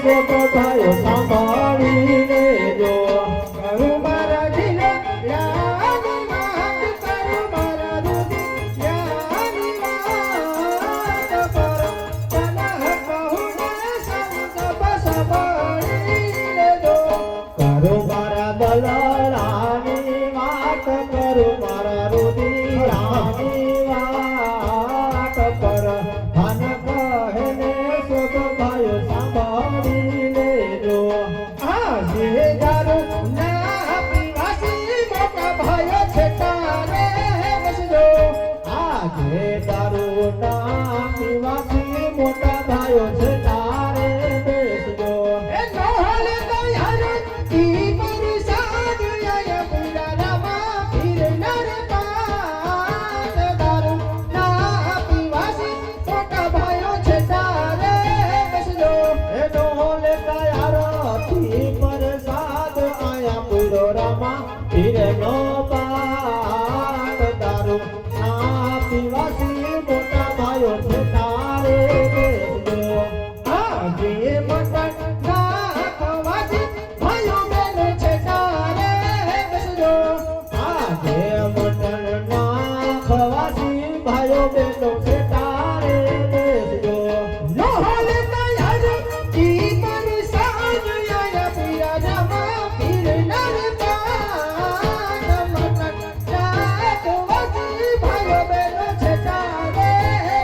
શોક ભાઈઓ સાંભળી લેજો કરું મારા દિલયાની વાત કરું મારા દિલયાની વાત પર તને કહું ને સંત બસ પડી લેજો કરું મારા દલાલાની વાત કરું મારા રુદિયાની વાત પર ધન કહે ને શોક ભાઈઓ સાંભળી લેજો આજે દારૂ ના પીવાસી મોટા ભાઈઓ છે તારે બસજો આજે દારૂ ના પીવાથી મોટા ભાઈઓ છે તારે બેસજો એ નોહલ દયાર ઈ પરસાદ આયા પૂરા રામા પીરનાર પાત દારૂ ના પીવાસી મોટા ભાઈઓ છે તારે બસજો એ ડોલે તૈયારથી પ્રસાદ આયા પૂરો રામા પીરનો પાટ દારૂ ના પીવાથી મોટા ભાઈઓ છે તારે બેસજો આજે મટન ના ખવાજી ભાઈઓ બહેનો છે તારે બસજો આજે મટન ના ખવાથી ભાઈઓ બહેનો છે તારે બેસજો નોહલ તૈયાર ઈ પરસાદ આયા પીરા રામા પીરનાર પાત મટન ના ખવાજી ભાઈઓ બહેનો છે તારે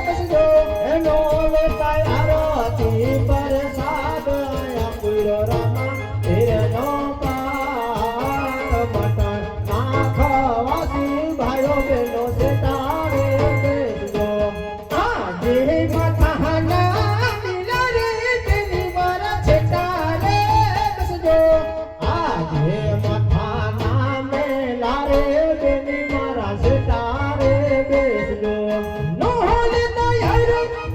બસજો એનો તૈયારથી પ્રસાદ આયા પૂરો રામા પીરનો પાટ મટન ના ખવાથી ભાઈઓ બહેનો છે તારે બેસજો આજે મથાના મિલરે તેની મારા છે તારે બસજો આજે મથાના મેલા રે બેની મારા છે તારે બેસજો નોહલ તૈયાર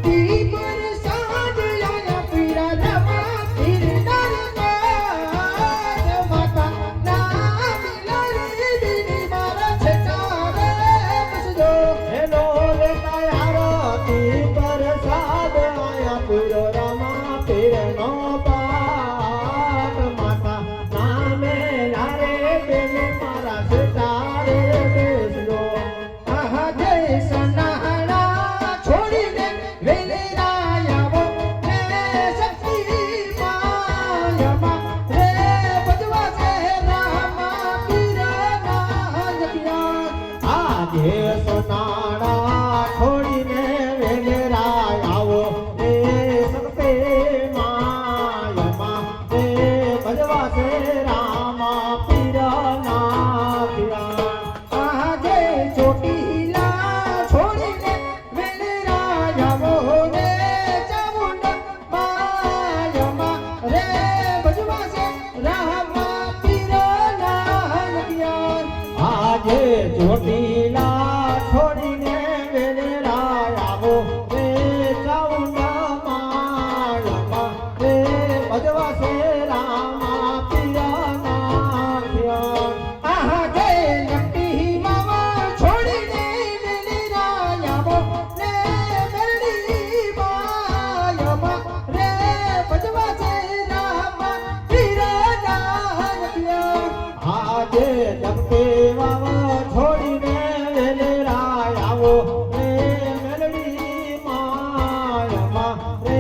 ઈ પરસાદ આયા પીરા રામા પીરનાર પાત માતા ના મિલરે તેની મારા છે તારે બસજો એનો તૈયારથી પ્રસાદ આયા પૂરો રામા પીરનો પાટ માતા નામે લારે બેની મારા છે તારે બેસજો આહા જય સનાડા છોડીને વેલેરા આવો ને શક્તિ માયમાં રે બજવા છે રામા પીરના જપિયા આજે સોનાડા છોડીને વેલેરા આવો એ સકતે માયમાં એ ભજવા છે રામા પીરના પિયા આહા જય ચોટીલા છોડીને વેલેરા આવો ને ચામુંડ માયમાં રે બજવા છે રામા પીરના જપિયા આજે ચોટીલા છોડીને વેલેરા આવો એ ચાઉંડા માળમાં એ ભજવા છે રામા પિયાના પિયા આહા જય લપટી માવા છોડીને વેલેરા આવો ને મેરડી માયમાં રે બજવા છે રામા પીરના જપિયા આજે લપટે વાવા છોડીને વેલેરા આવો એ મેલડી માળમાં એ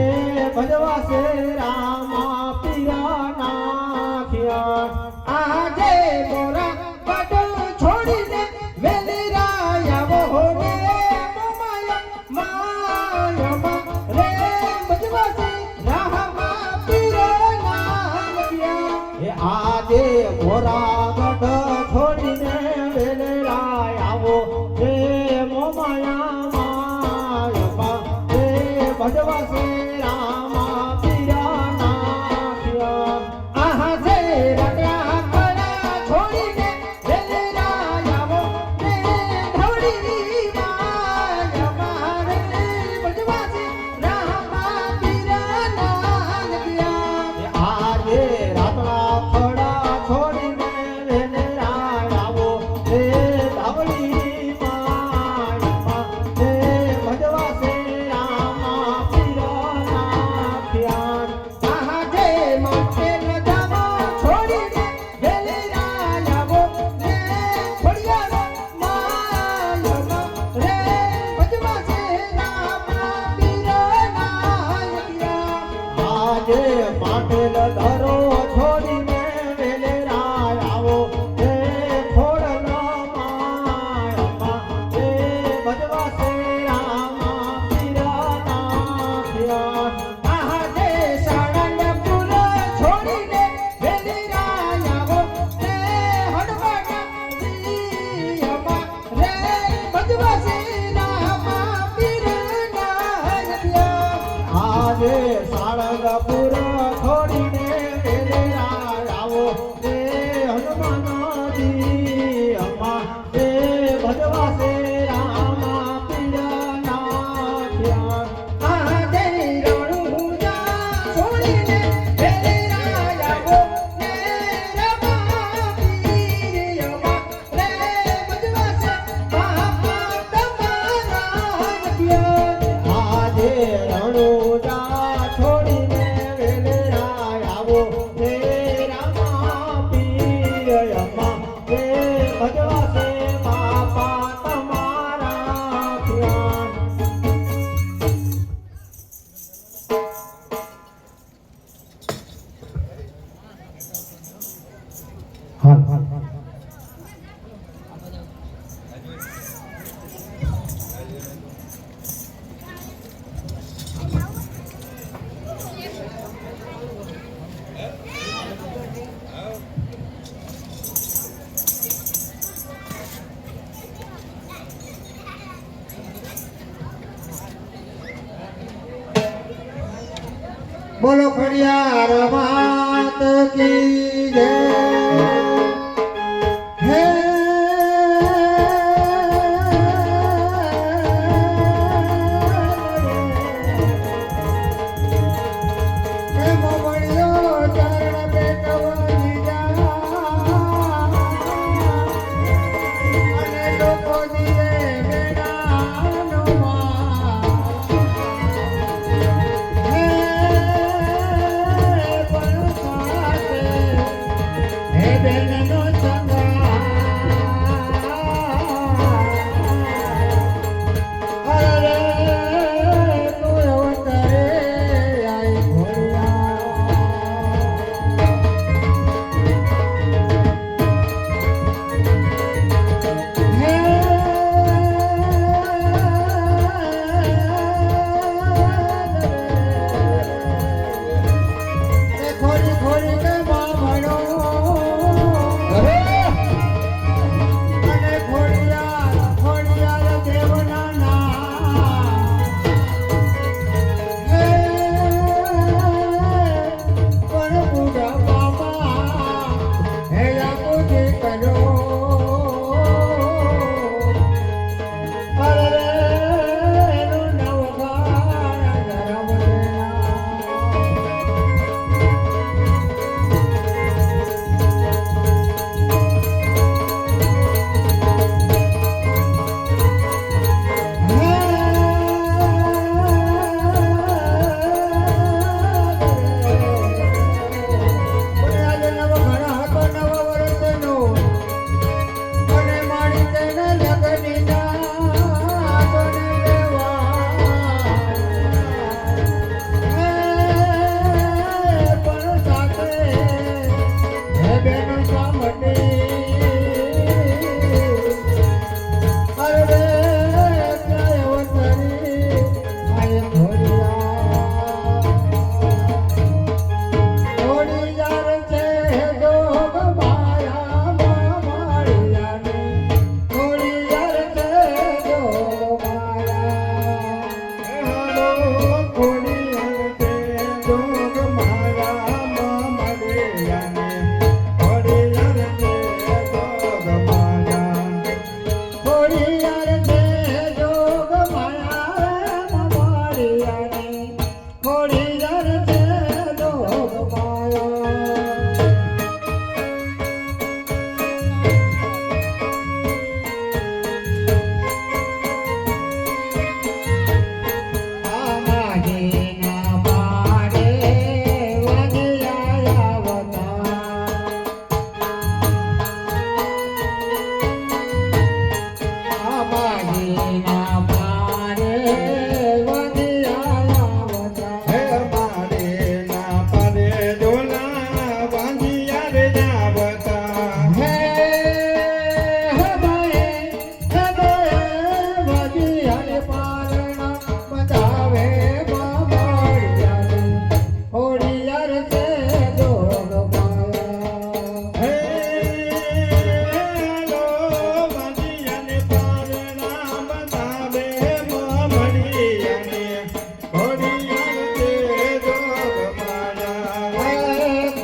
ભજવા છે રામા પિયાના પિયા આજે મોરા બાટો છોડીને વેલેરા આવો ને માયમાં રે બજવા છે રામા પીરના જપિયા એ આજે મોરા ગઢ છોડીને વેલેરા આવો એ મોમાયા માયમાં એ ભજવા છે રામા પિયાના પિયા આહા જય રાત્યા કળા છોડીને વેલેરા આવો ને ધવડી માયમાં રે બજવા છે રામા પીરના જપિયા આજે રાતના ખડા છોડીને આજે પાટેલ ધરો છોડીને વેલેરા આવો હે ખોડલો માયમાં હે ભજવા સે રામા પીરના થયા આજે સાળંગપુર છોડીને વેલેરા આવો રે હડવાના પ્રિયમાં રે ભજવા સે રામા પીરના થયા આજે સાળંગપુર છોડીને વેલેરા આવો હે હનુમાનજી અમ્મા હે ભજવા સે રામા પીરના થયા આજે રણુજા છોડીને વેલેરા આવો રે રમા પીયમાં રે ભજવા સે બાપા તમારા થયા આજે રણુજા છોડીને વેલેરા આવો હે રામા પીર અમ્મા હે ભજવા સે બાપા તમારા થયા બોલો ખડિયાર માત કી જય હે હે મોમણિયો ચરણ બેટવની જા અને લોકો જીવે મેળાનો માં હે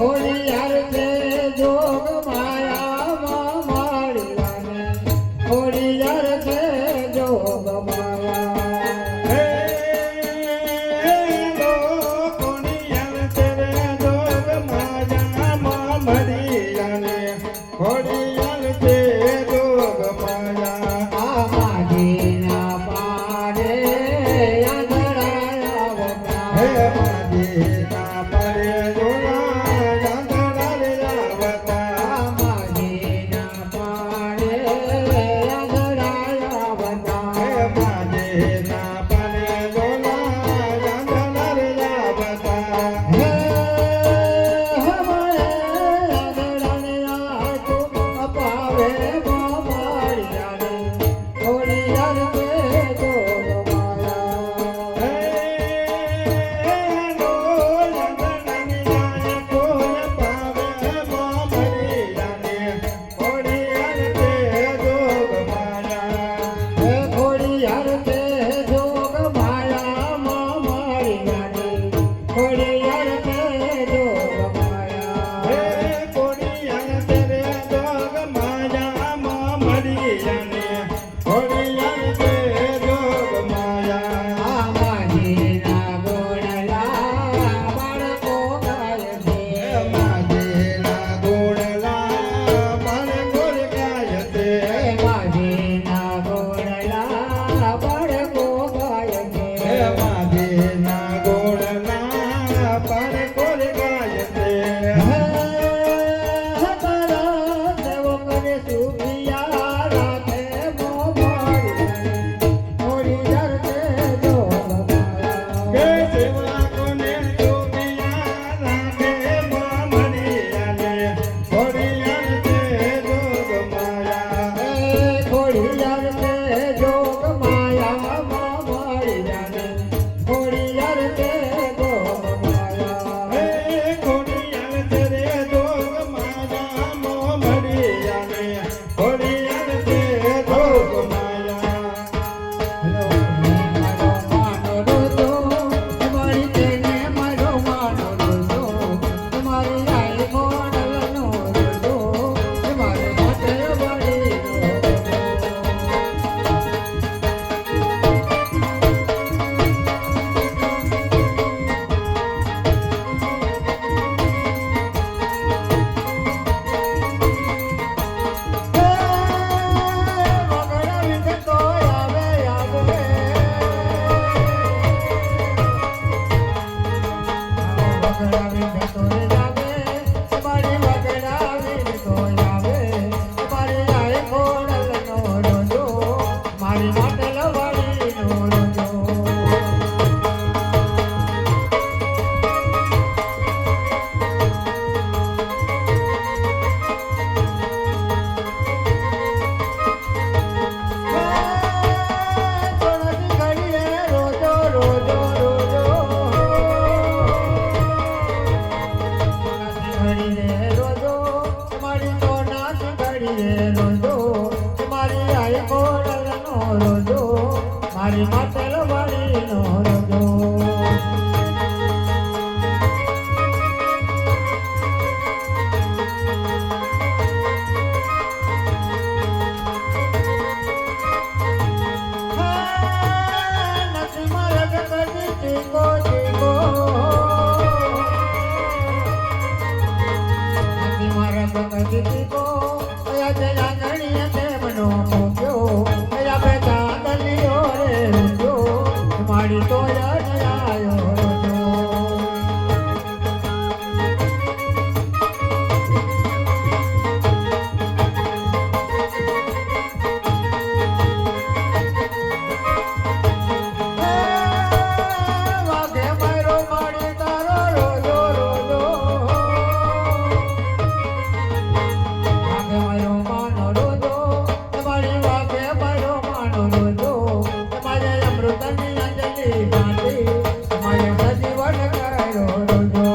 ખોડિયાર છે જોગ માયામાં માળિયાને ખોડિયાર છે જોગ માયા હે લો કોણિયાર તેરે જોગ માયામાં મળિયાને ખોડિયાર છે જોગ માયા આ માજીના પાડે આંધળા આવતા હે માજીના પડે જોલા આંધળા રે આવતા માજીના પાડે આંધળા આવતા હે માજીના પડે જોલા આંધળા રે આવતા હે હમારે આંધળાને આંખો અપાવે માળિયાને ખોડિયાર છે જોગ માયા હે લો આંધળાની આય કોઈ પાવે મોમરિયાને ખોડિયાર છે જોગ માયા હે ખોડિયાર છે જોગ માયામાં માળિયાને ખોડિયાર છે જોગ માયા હે કોણિયાર તેરે જોગ માયામાં મળિયાને ખોડિયાર છે જોગ માયા આ માજીના ગોળલા બાળકો ગાય છે માજીના ગોળલા મને ગોળ ગાય છે હે માજીના ગોળલા બાળકો ગાય છે હે માજીના ગોળલા પર ગોળ ગાય છે હે તારા સેવકને સુખિયા રાખે મોમાળિયાને ખોડિયાર છે જોગ માયા કે સેવા કોને જોગિયા રાખે મોમરિયાને ખોડિયાર છે જોગ માયા ખોડિયાર છે જોગ માયામાં માળિયાને ખોડિયાર છે જોગ માયા હે ખોડિયાર તેરે જોગ માયા મોમરિયાને ખોડિયાર છે જોગ માયા મારી માટે લવાડી નો રોજો સોનાની ઘડીએ રોજો રોજો રોજો સોનાની ઘડીએ રોજો તમારી સોનાની ઘડીએ રોજો તમારી આઈ કોડલનો રોજો મારી માટે લવાડીનો રોજો નથી મારા ગગડી ચીકો ચીકો નથી મારા ગગડી ચીકો કયા જયા ગણીએ તેમનો મોક્યો કયા બે ચાંદલીઓ રે રૂજો મારી તો યાદ આયો રોજો વાગે મારો મારી તારો રોજો રોજો વાગે મારો માનો રોજો તમારી વાગે મારો માનો રોજો તમારે અમૃતની અંજલિ ગાતી તમારે સજીવન કરાયો રોજો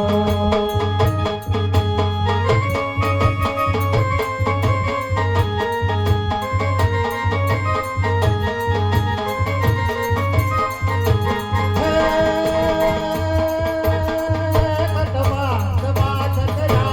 કટવા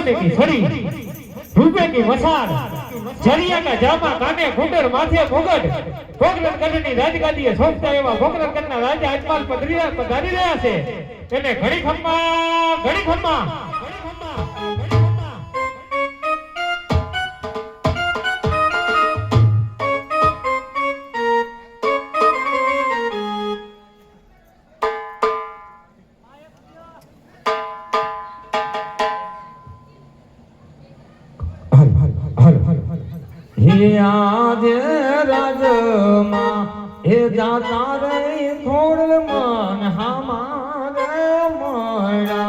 सोने की छड़ी रुपए की मसाल जरिया का जामा काने घूंटर माथे मुगट ભોગલન ગઢની રાજગાદીએ સોંપતા એવા ભોગલન ગઢના રાજા અજમાલ પધારી રહ્યા છે એને ઘડી ખમ્મા आज राजमा हे जाता रे थोड़ मन हमारे मोड़ा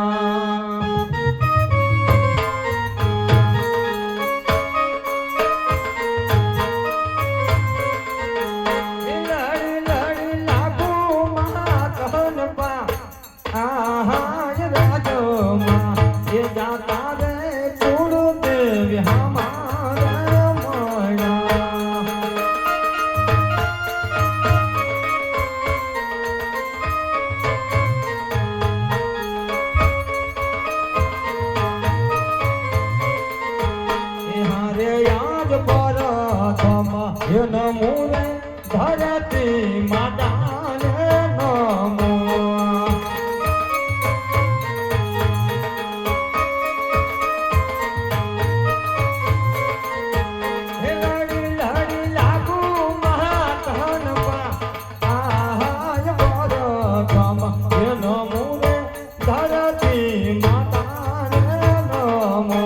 लड़ लड़ लागू मातन पा आज राजमा हे जाता रे छोड़ देव हमारे नमो रे धरती माता रे नमो लड़ी लड़ी लागू महातन पा आहाय बर कम नमो रे धरती माता रे नमो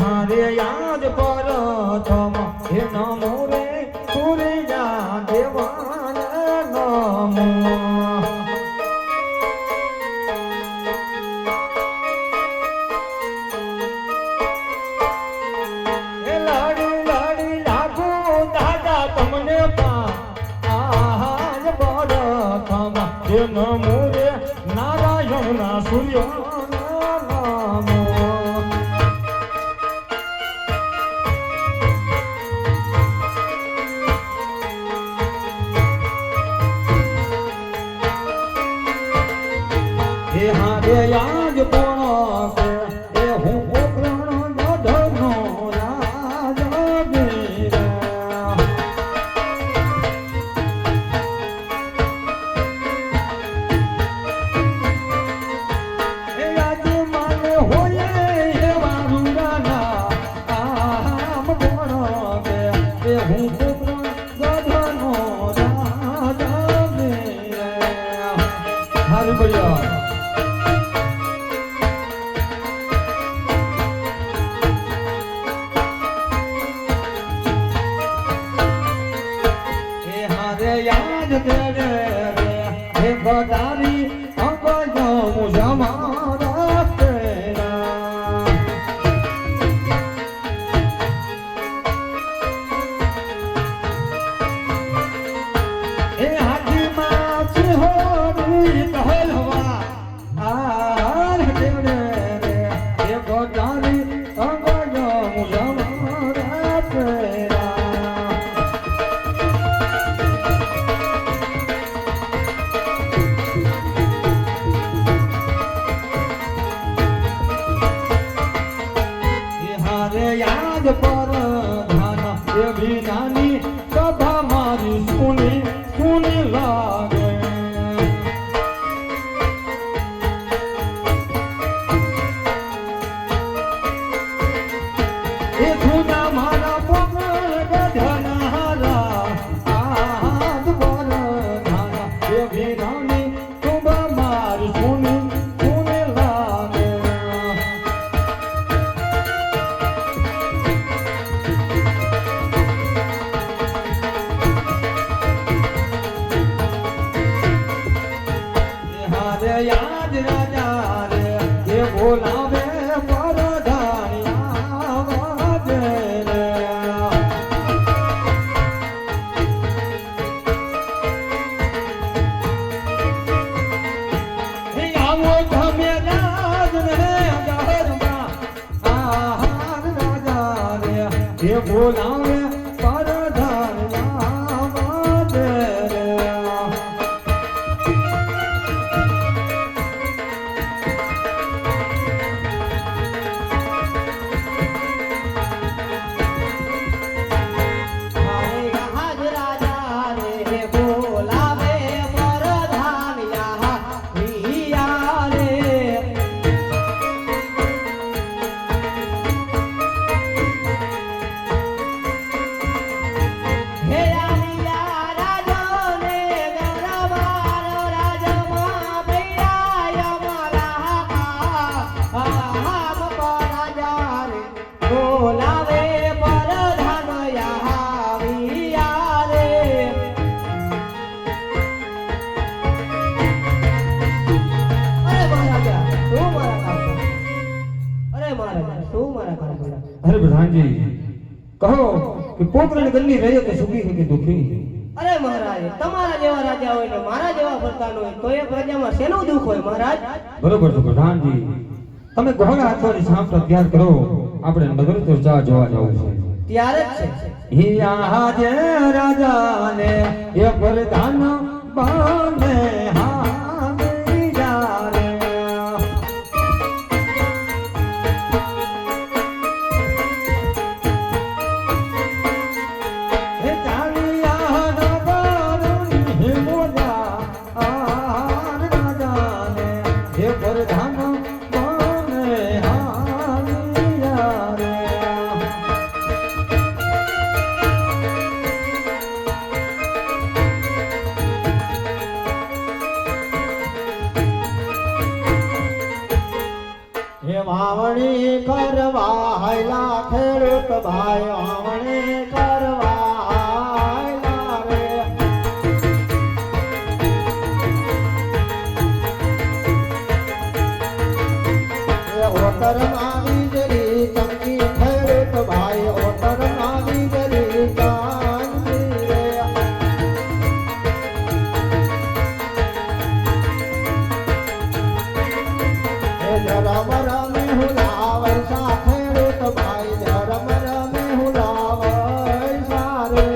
हारे याद पर तम हे नमो रे सूर्या देवान नमो लड़ी लड़ी लागू दादा तमने पा आहाज पर तम हे नमो रे नारायण ना सूर्य नमो हारे याद पड़े ए हूँ प्रण गधनो राजा मेरा आज मन होए हे वारुराना आम पड़े ए हूँ प्रण गधनो राजा मेरा हर बढ़िया याद तेरे रे बदारी अब जाऊं जमाना तेरा ए हाथी माछ हो री कहलवा आर तेरे रे बदारी अब जाऊं जमाना तेरा याद पर ध्यान ये भी नानी सभा मारी सुनी लागे ये खुदा मारा पकड़ गधनारा आज पर ध्यान ये भी नानी सभा मारी सुनी लागे याद राजा रे ये बोलावे परधानिया वाजे रे બોલાવે પરધાન આવાજ રે અરે પ્રધાનજી કહો કે પોકરણ ગલ્લી રહે તો સુખી છે કે દુખી? અરે મહારાજ, તમારા જેવા રાજા હોય ને મારા જેવા પ્રધાન હોય તો એ પ્રજામાં શેનું દુઃખ હોય મહારાજ? બરોબર છે પ્રધાનજી, તમે ઘોડા હાથોની સાંભળો તૈયાર કરો, આપણે નગર તો જોવા જવું છે. ત્યારે જ છે હિયા જે રાજાને એ પ્રધાન બને હામી જારે હે ચાલિયા નગરની હિમોજા આર રાજાને એ પ્રધાન બને હામી જારે હે વાવણી કરવા હાયલા ખેડૂત ભાઈ વાવણી કરવા હાયલા રે એ ઓતર માં વીજળી ચમકી ખેડૂત ભાઈ ઓતર માં વીજળી ચમકી રે ધરમ રમે હુલાવર સા ખેડૂત ભાઈ ધરમ રમે હુલાવર સારે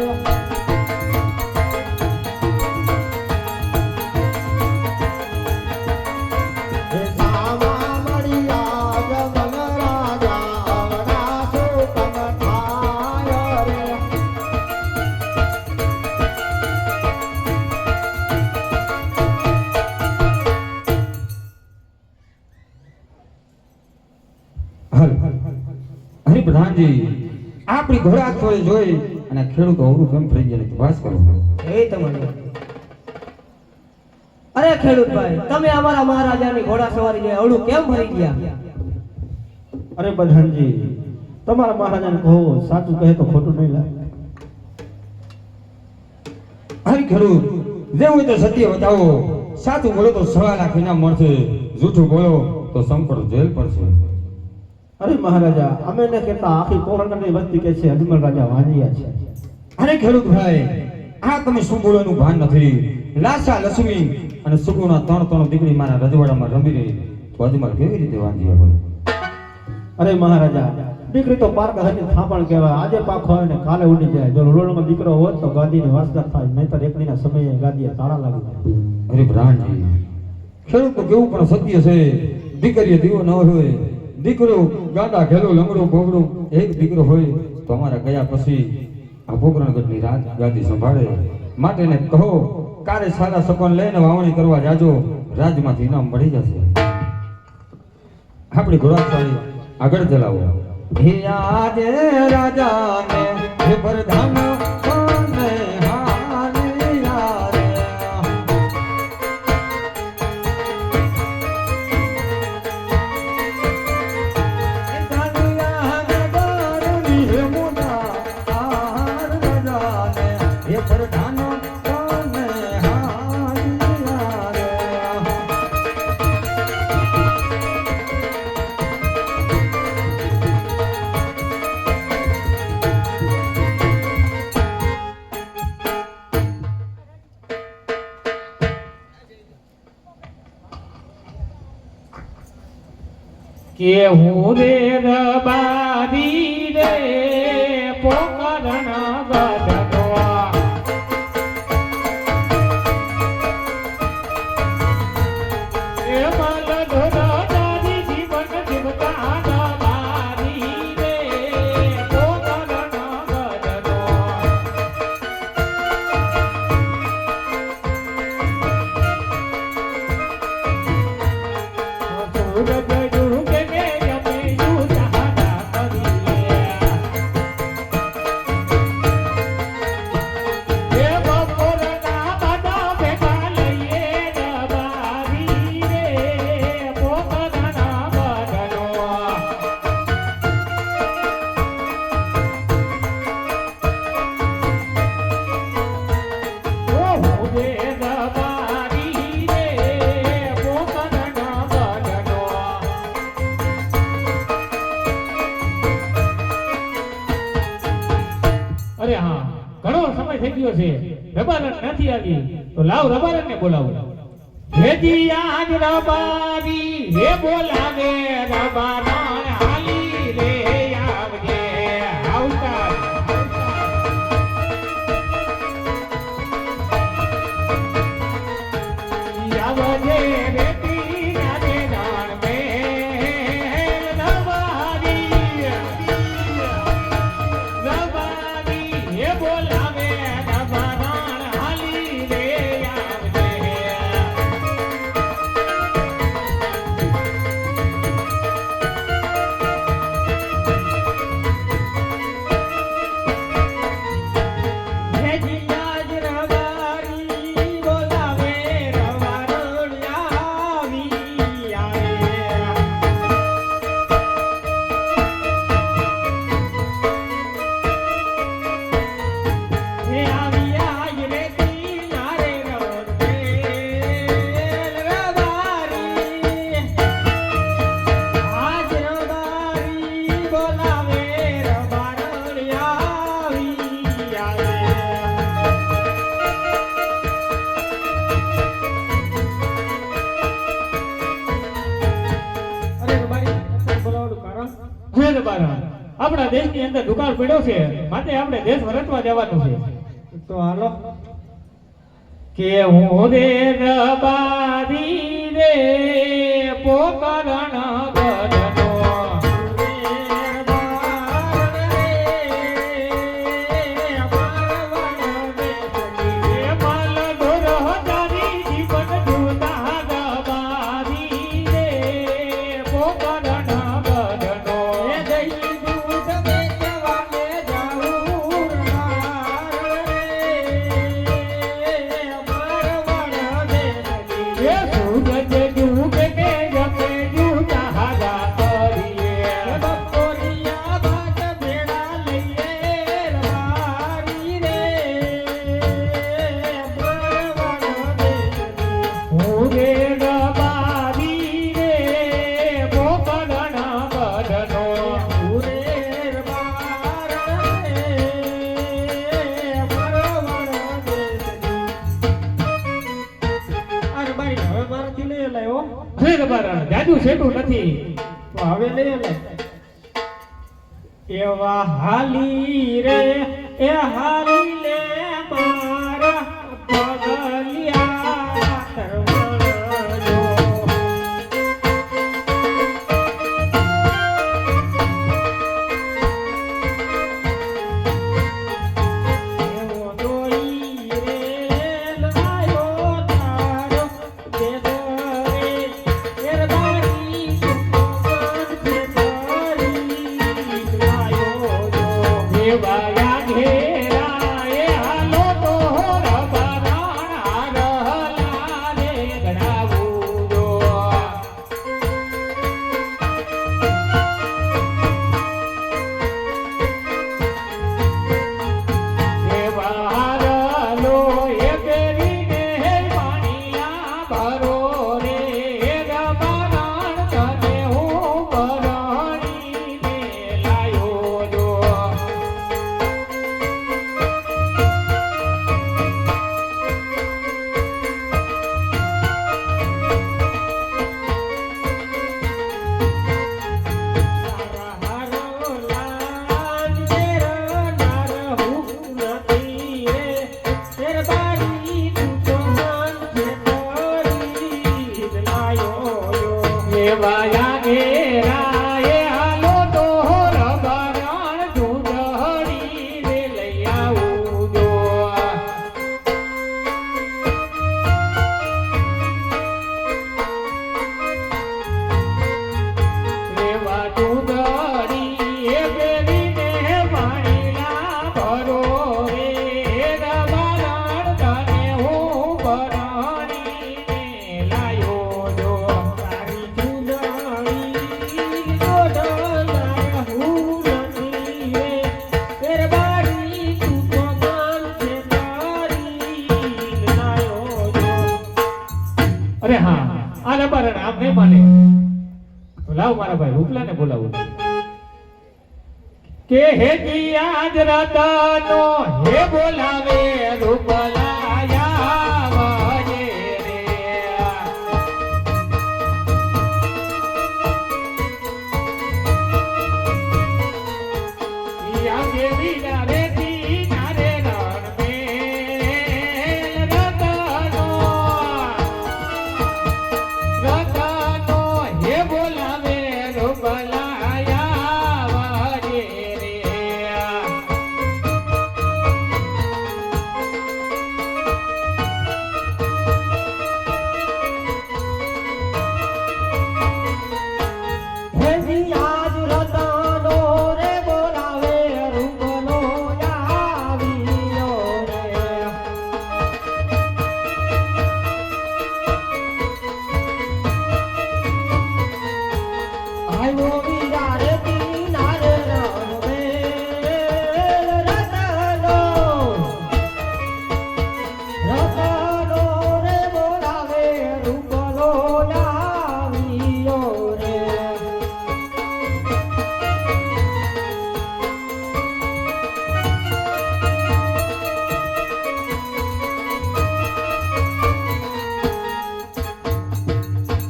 સામા મળ્યા જમન રાજા અવના સુકમ થાય રે હરિ પ્રધાનજી, આપણી ઘોડા થોડી જોઈ અને ખેડૂતો અવરું કેમ થઈ ગયા તપાસ કરો. એ તમારી અરે ખેડૂતભાઈ, તમે અમારા મહારાજાની ઘોડા સવારી જોઈ અવળું કેમ ભરી ગયા? અરે પ્રધાનજી, તમારા મહારાજાને કહો સાચું કહે તો ખોટું નહીં લાગે. હરિ ખેડૂત, જે હોય તો સત્ય બતાવો, સાચું બોલો તો 1.5 લાખ ઇનામ મળશે, જૂઠું બોલો તો સંપર્ક જેલ પડશે. અરે મહારાજા, અમે ને કહેતા આખી પોરણની વસ્તી કે છે અજમલ રાજા વાંજિયા છે. અરે ખેડૂત ભાઈ, આ તમે શું બોલવાનું ભાન નથી. લાસા લક્ષ્મી અને સુગુણા 3 દીકરી મારા રજવાડામાં રમી રહી તો અજમલ કેવી રીતે વાંજ્યા હોય? અરે મહારાજા, દીકરી તો પારકા હતી થાપણ કહેવાય. આજે પાખો હોય ને કાલે ઉડી જાય. જો લોલમાં દીકરો હોત તો ગાદીની વાસના થાય, નહીંતર એકલીના સમયે ગાદીએ તાળા લાગી જાય. અરે ભ્રાણજી, ખેડૂત કેવું પણ સત્ય છે. દીકરીએ દીવો ન હોય, દીકરો ગાડા ઘેલો લંગડો બોગડો એક દીકરો હોય તો અમારા ગયા પછી આ પોકરણગઢની રાજ ગાદી સંભાળે. માટે ને કહો કારે સારા સપન લઈને વાવણી કરવા જાજો, રાજમાંથી ઇનામ મળી જશે. આપણી ઘોડાશાળી આગળ ચલાવો. હિયા જે રાજાને હે પ્રધાન બને હામી જારે કે હું રે રબારી રે ગયો છે રબારણ નથી આવી તો લાવ રબારણ ને બોલાવો હેજી આજ રબારી હે બોલાવે રબારણ હાલી રે આવજે આવતા આવજે રેતી નાને દાણ મે રબારી હે બોલાવે રબારણ હાલી રે આવજે આપણા દેશની અંદર દુકાળ પડ્યો છે માટે આપણે દેશ વરતવા જવાનું છે તો હાલો કે હું રે રબારી રે પોકરણ ગઢનો જાદુ સેટું નથી તો હવે લઈ લે એવા હાલી રે એ હાલી લે મારા પગલિયા તરવળજો એવો દોઈ રે લાયો તારો દેદો બાયા ઘેરા એ હાલો તો રબારણ હારલા રે ગણાવું જો એ બહારલો એ પેરીને પાણીયા ભરો રે રબારણ તને હું પરણીને લાયો જો વાયા ઘેરા એ હાલો તો રબારણ ઢૂંઢડી રે લઈ આવું જો રેવા ઢૂંઢડી એ બેરીને પાણીના ભરો રે રબારણ તને હું પરણીને લાયો જો અરે હા આ રબારણ આમ નહીં માને તો લાવ મારા ભાઈ રૂપલાને બોલાવું કે હે જી આજ રાતાનો હે બોલાવે રૂપલાયા વાજે રે યા દેવી રે દી નારે રણ મે રાતાનો હે બોલાવે રૂપલાયા વાજે રે હે જી આજ રતાનો રે બોલાવે રૂપલો આવ્યો રે આવ્યો વીરા રે કિનારે રણવેલ રતનો રે બોલાવે રૂપલો આવ્યો રે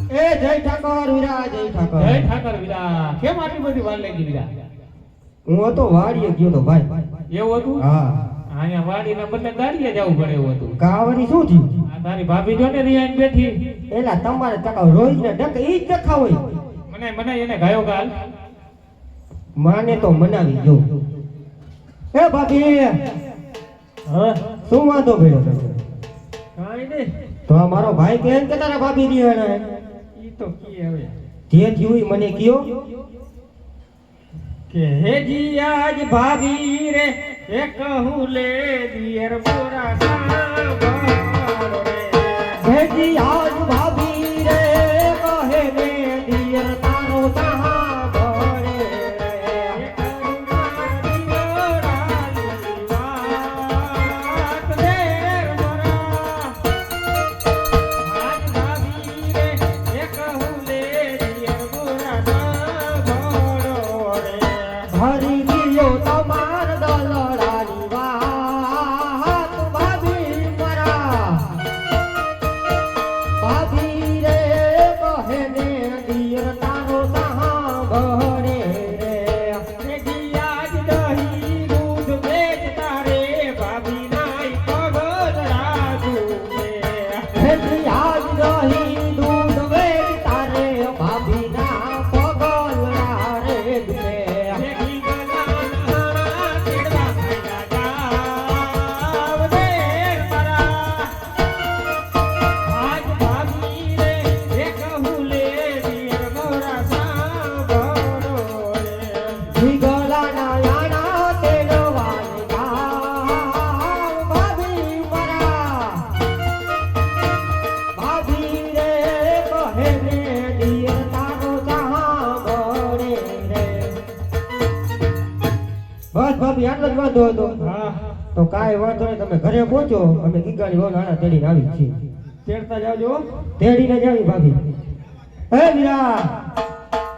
એ જય ઠાકોર વીરા જય ઠાકોર જય ઠાકર વીરા કેમ આટલી બધી વાર લાગી વીરા હું હતો વાડીએ ગયો તો ભાઈ એવું હતું હા અહીંયા વાડીના બદલે દાડીએ જવું પડે એવું હતું કાવરી શું થયું આ તારી ભાભી જો ને રિયાન બેઠી એલા તમારે ટકા રોજ ને ડક ઈ જ ડખા હોય મને એને ગાયો ગાલ માને તો મનાવી જો એ ભાભી હા શું વાંધો પડ્યો તમને કાંઈ નહીં તો આ મારો ભાઈ કેમ કે તારા ભાભી ની ઈ તો કી હવે જે થયું ઈ મને કયો કે હે જી આજ ભાભી રે એ કહું લે દિયર બોરા સાંભળ રે ભેજી આજ ભાભી રે કહે ને દિયર તારો સાંભળે રે ભરી દિયો તમાર દલડાની વાત ભાભી મરા ભાભી રે કહે ને દિયર તારો સાંભળે રે આજ દહીં દૂધ વેચતા રે ભાભી નાઈ પગલ રાજુ રે ભેજી આજ દહીં દૂધ વેચતા રે ભાભી ના પગલડા રે દે ભેગી ગલાના તેડવા ખાઈ જાવ રે તારા આજ ભાભી રે એ કહું લે દિયર મોરા સાંભળો રે વિગલાના યાના તેડવાને જાવ ભાભી મરા ભાભી રે કહે ને દિયર તારો સાંભળે રે બસ ભાભી આટલો જ વાંધો હતો હા તો કાંઈ વાંધો નહીં તમે ઘરે પહોંચો અમે ગીગાની વહુ નાના તેડીને આવી છીએ તેડતા જાવજો તેડીને જ આવી ભાભી હે વીરા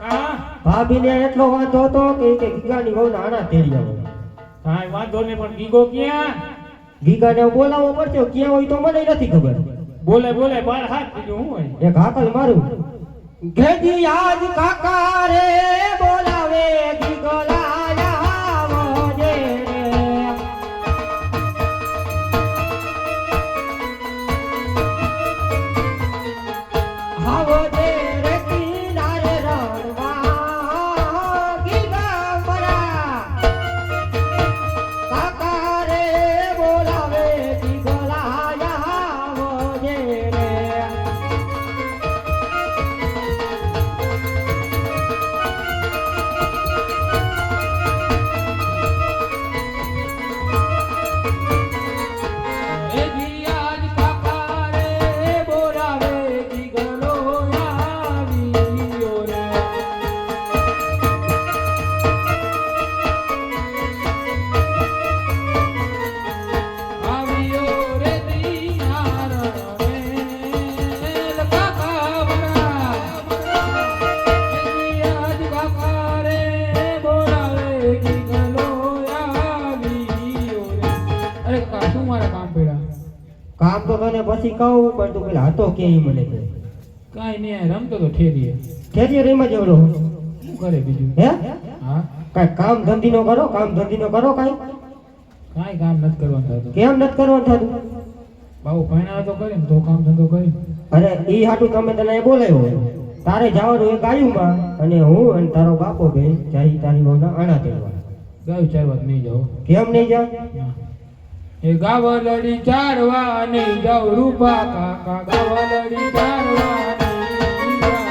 હા ભાભીને એટલો વાંધો હતો કે ગીગાની વહુ નાના તેડી આવો કાંઈ વાંધો નહીં પણ ગીગો ક્યાં ગીગાને બોલાવવો પડશે ક્યાં હોય તો મને નથી ખબર બોલે બાર હાથ બીજું હું હોય એક હાકલ મારું ઘેજી આજ કાકા રે બોલાવે ગીગલાયા મોજે રે આવો જે રે કિનારે રણવા ગીગા મરા કાકા રે બોલાવે ગીગલાયા મોજે રે પછી કહું પણ તું પેલા હતો કે ઈ મને કહે. કાંઈ નહીં આ રમતો તો ઠેરીએ ખેતીએ રેમાં જેવડો શું કરે બીજું હે હા કાંઈ કામ ધંધી નો કરો કાંઈ કાંઈ કામ નથી કરવાનું થતું કેમ નથી કરવાનું થતું? બાબુ ભણ્યા તો કરે ને તો કામ ધંધો કરી અરે ઈ હાટું તમે તને અહીં બોલાવ્યો તારે જવાનું એ ગાયુંમાં અને હું અને તારો બાપો બેન જાય તારી વહુના આણા તેડવા. ગાયું ચારવા નહીં જાઓ કેમ નહીં જા? એ ગાવલડી ચારવા નહીં જાવ રૂપા કાકા ગાવલડી ચારવા નહીં જાવ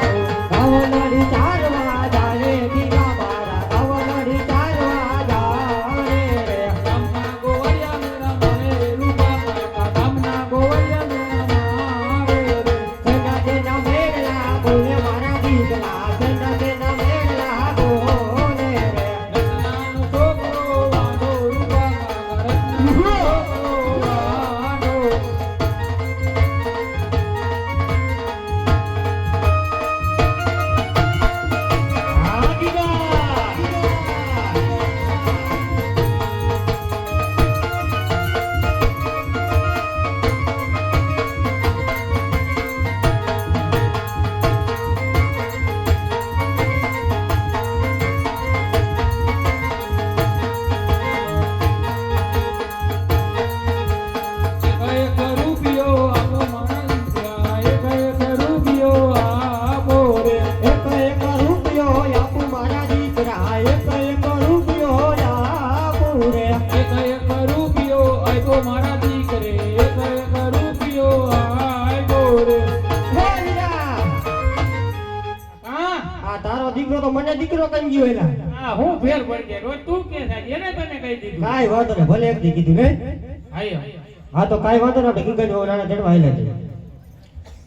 ગાવલડી ચારવા જાને દીવા મારા ગાવલડી ચારવા જાને ગામના ગોવળિયા મેરા મારે રૂપા કાકા ગામના ગોવળિયા મેરા મારે સંડા તેના મેળા બોલે મારા દીકરા સંડા તેના મેળા બોલે રે રત્નાનો છોકરો વાંધો રૂપા કાકા રત્નાનો છોકરો વાંધો એક રૂપિયો આપો મારા દીકરા એક રૂપિયો આપો રે એક એક રૂપિયો આપું મારા દીકરા એક એક રૂપિયો આપું રે એક રૂપિયો આપ્યો મારા દીકરે એક રૂપિયો આપ્યો રે બોલ્યા હા આ તારો દીકરો તો મને દીકરો કઈ ગયો એલા હા હું ફેર પડી જાય રોજ તું કે થાય એને તને કહી દીધું કાઈ વાંધો ને ભલે એક દી કીધું ને આયો હા તો કાઈ વાંધો ને આપણે ગીગન નાના ચડવા આયલા છે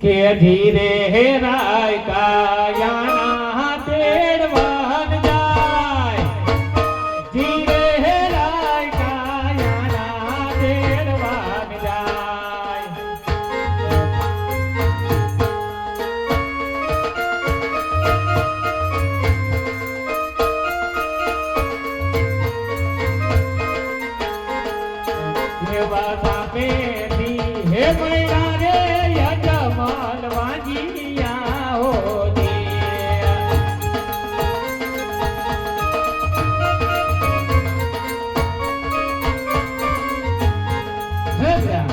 કે ધીરે હે રાય કાયાના તેડવાન જાય ધીરે હે રાય કાયાના તેડવાન જાય એવા સામેથી હે મૈરા રે યજમાન વાંજિયા હો દે હે બ્રા,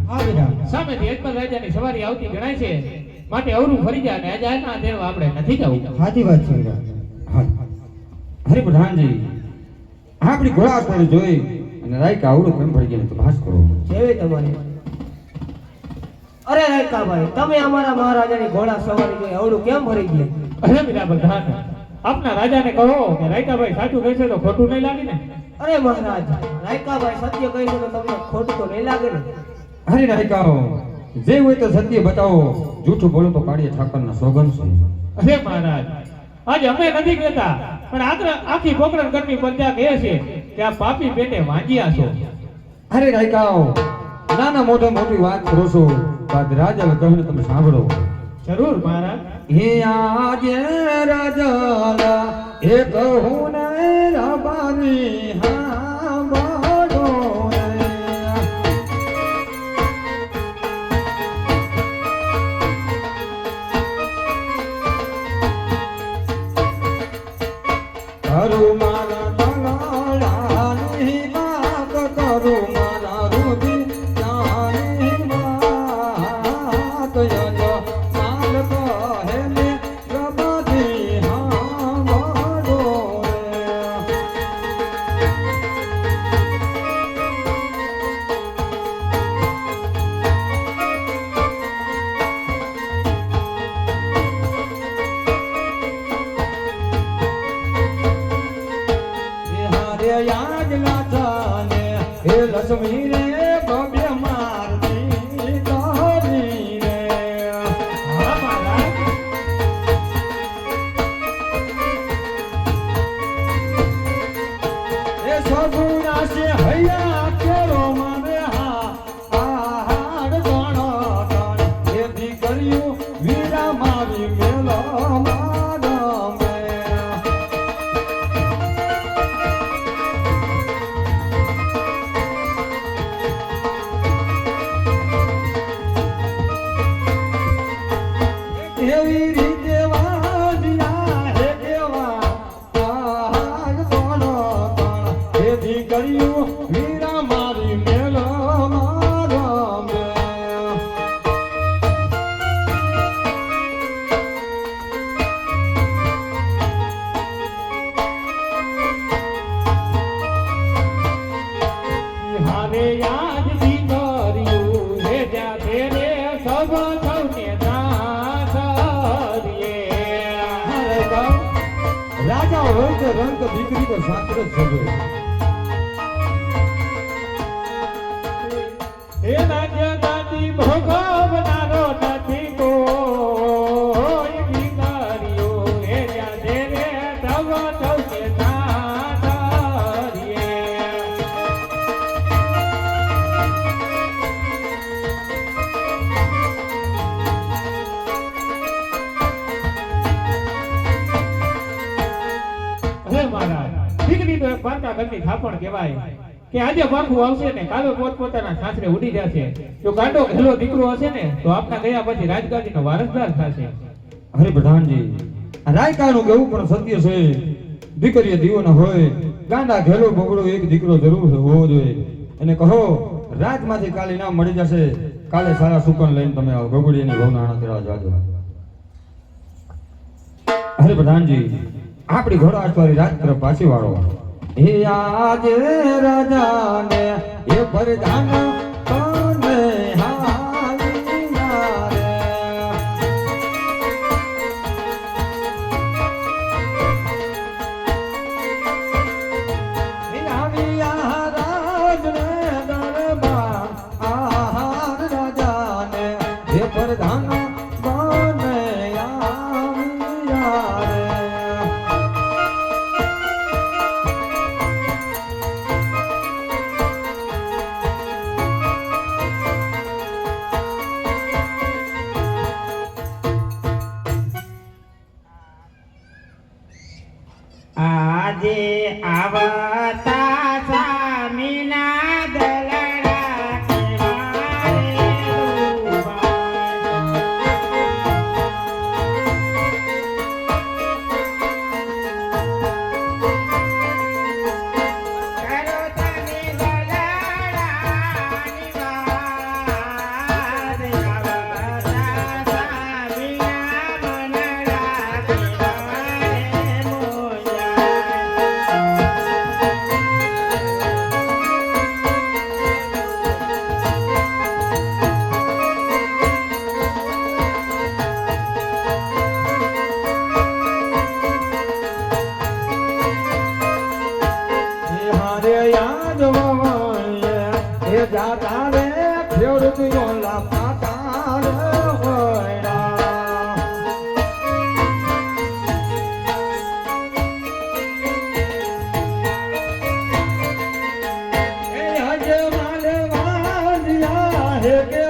હા બેટા સામેથી યજમાન રાજાની સવારી આવતી ગણાય છે માટે અવરું ફરી જાય ને આજે આના દેવા આપણે નથી જવું સાચી વાત છે બેટા હરે પ્રધાનજી આપણી ઘોડાસવારી જોઈ અને રાયકા આવડું કેમ ભરી ગયા તો ભાસ કરો. જેવી તમારી અરે રાયકાભાઈ તમે અમારા મહારાજાની ઘોડા સવારી જોઈ અવળું કેમ ભરી ગયા? અરે મીરા પ્રધાન આપના રાજાને કહો કે રાયકાભાઈ સાચું કહેશે તો ખોટું નહીં લાગે ને અરે મહારાજ રાયકાભાઈ સત્ય કહીશું તો તમને ખોટું તો નહીં લાગે ને? હરે રાયકાઓ જે હોય તો સત્ય બતાવો, જૂઠું બોલો તો કાઢીએ ઠાકરના સોગન છે. અરે મહારાજ આજે અમે નથી કહેતા પણ આખી પોકરણ ઘરની પ્રજા કહે છે કે આ પાપી પેટે વાંજ્યા છો. હરે રાયકાઓ નાના મોટા મોટી વાત કરો છો, બાદ રાજા કહ્યું તમે સાંભળો. જરૂર મહારાજ. હે આજે રાજા એ કહું ને રબારી હાંભળો રે. કરું મારા તલાળાની વાત, કરું મારા રુદિયાની વાત, યજ માલ કહે ને રબારી હાંભળો રે. હારે યાદ ના ચાલે હે લક્ષ્મી રે ભવ્ય મારતી તારી રે. હા મહારાજ. એ સગુણા છે હૈયા કેરો મને હા આહાર ગણો ગણ એ દીકરીઓ વીરા મારી મેલો મારા મે. એવી રીતે વાજ્યા હે કેવા આહાર કોનો કોણ એ દીકરીઓ વીરા મારી મેલો મારા મે હારે યાદ દીકરીયું હે જા તેરે સબ સૌને દાસરીએ રાજા હોય કે રંગ દીકરી તો સાત્ર જ છે હે રાજ્ય દાદી ભોગવનારો નથી કોઈ દીકરીયું હે જા તેરે સબ સૌને દાસરીએ હે મહારાજ દીકરી તો એક પારકા ઘરની થાપણ કહેવાય કે આજે પાખું આવશે ને કાલે પોતપોતાના સાસરે ઉડી જશે જો ગાંડો ઘેલો દીકરો હશે ને તો આપના ગયા પછી રાજગાદીનો વારસદાર થશે હરે પ્રધાનજી રાયકાનું કેવું પણ સત્ય છે દીકરીએ દીવો ન હોય ગાંડા ઘેલો બગડો એક દીકરો જરૂર હોવો જોઈએ એને કહો રાજમાંથી કાલે ના મળી જશે કાલે સારા સુકન લઈને તમે આવો ગગુડીની ભવનાણા તેરા જાજો હરે પ્રધાનજી આપણી ઘોડા અઠવારી રાજ તરફ પાછી વાળો હે આજે રાજાને એ પ્રધાન કોને હાલિયા રે વિનાવિયા રાજને દરબાર આહાર રાજાને એ પ્રધાન કોને આવિયા રે આજે આવતા સ્વામીના દલડા કેવારે કરો તમે દલડાની વાત આવતા સ્વામીના મનડા કેવારે મોયા હારે યાદ વવાય એ જાતા રે ફેરત યોલા પાતા રે હોયરા એ હજ માલે વાજ્યા હે કે